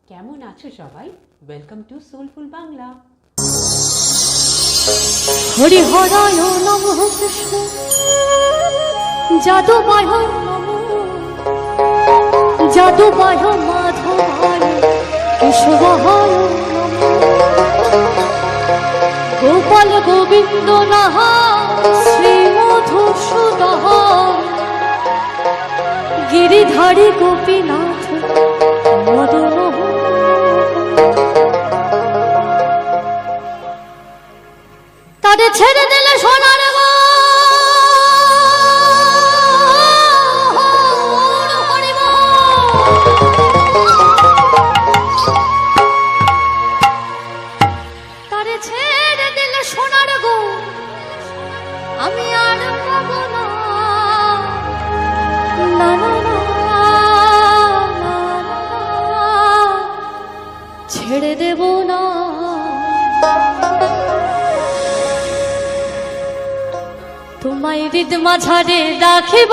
কেমন আছো সবাই? Welcome to soulful Bangla. Hari হরায় নমঃ কৃষ্ণ যাদবায় নমঃ যাদবায় মাধবায় কেশবায় নমঃ গোপাল গোবিন্দ নাহ শ্রী মধুসূদন গিরিধারী গোপীনাথ মদন তাদের ছেড়ে দিলে সোনার তারে ছেড়ে দিলে সোনার গো আমি আর পাব না না না না ছেড়ে দেব না তোমায় হৃদ মাঝারে রাখিব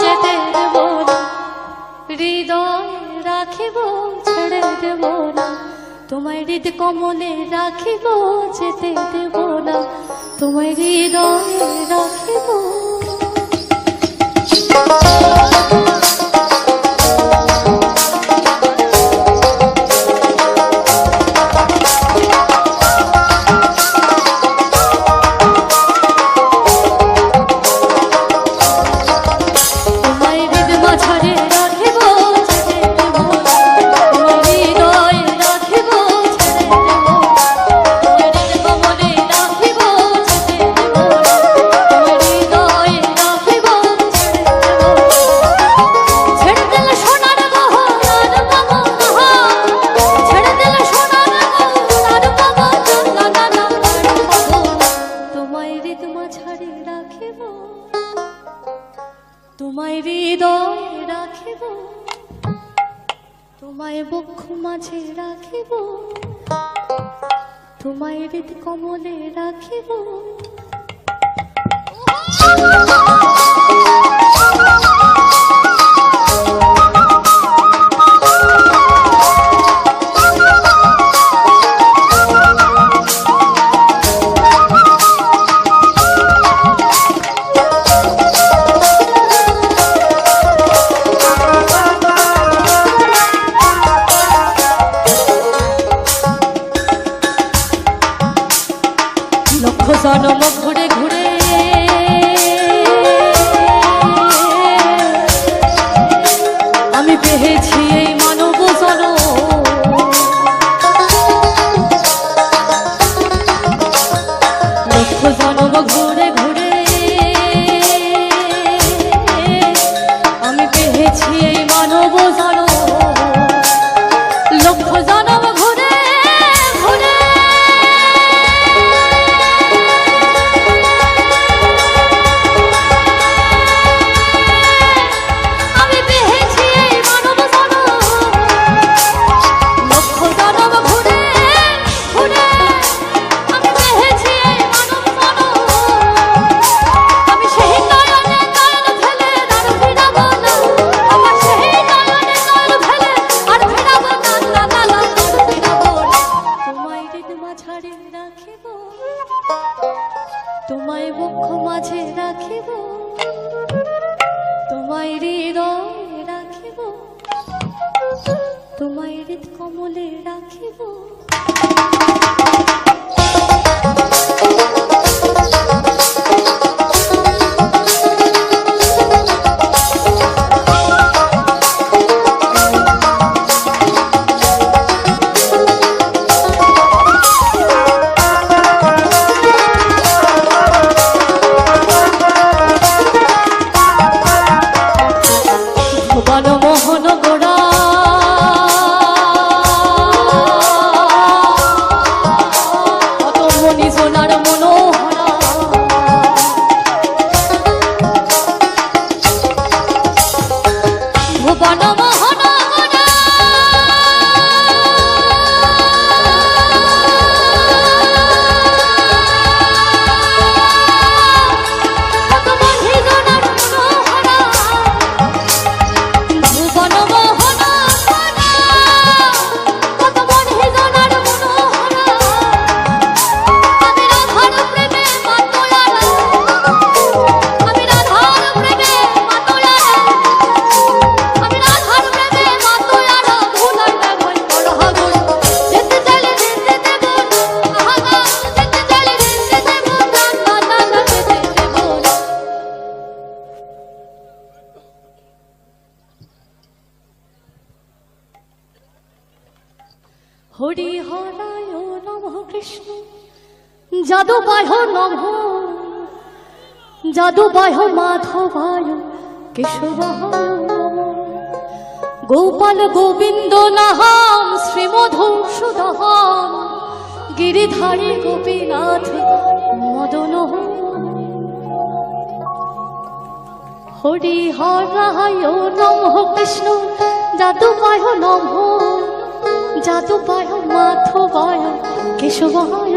যেতে দেব না হৃদয় রাখিব ছেড়ে দেব না তোমায় হৃদ কমলে রাখিব যেতে দেব না তোমায় হৃদয় রাখিব তোমায় হৃদয় রাখিব তোমায় বক্ষ মাঝে রাখিব তোমায় হৃদ কমলে রাখিব জনম ঘুরে ঘুরে আমি পেয়েছি এই মানব জনম লক্ষ জনম ঘুরে ঘুরে আমি পেয়েছি এই মানব জনম লক্ষ জনম ঘুরে ঘুরে তোমায় বক্ষ মাঝে রাখিব তোমায় হৃদয় রাখিব তোমায় হৃদ কমলে রাখিব মোহন গোড়া কত হরি হরায় নমঃ কৃষ্ণ যাদবায় নমঃ যাদবায় মাধবায় কেশবায় নমঃ গোপাল গোবিন্দ নাহাম শ্রীমধুসূদন গিরিধারী গোপীনাথ মদন হরি হরায় নমঃ কৃষ্ণ যাদবায় নমঃ যাদবায় মাধবায় কেশবায়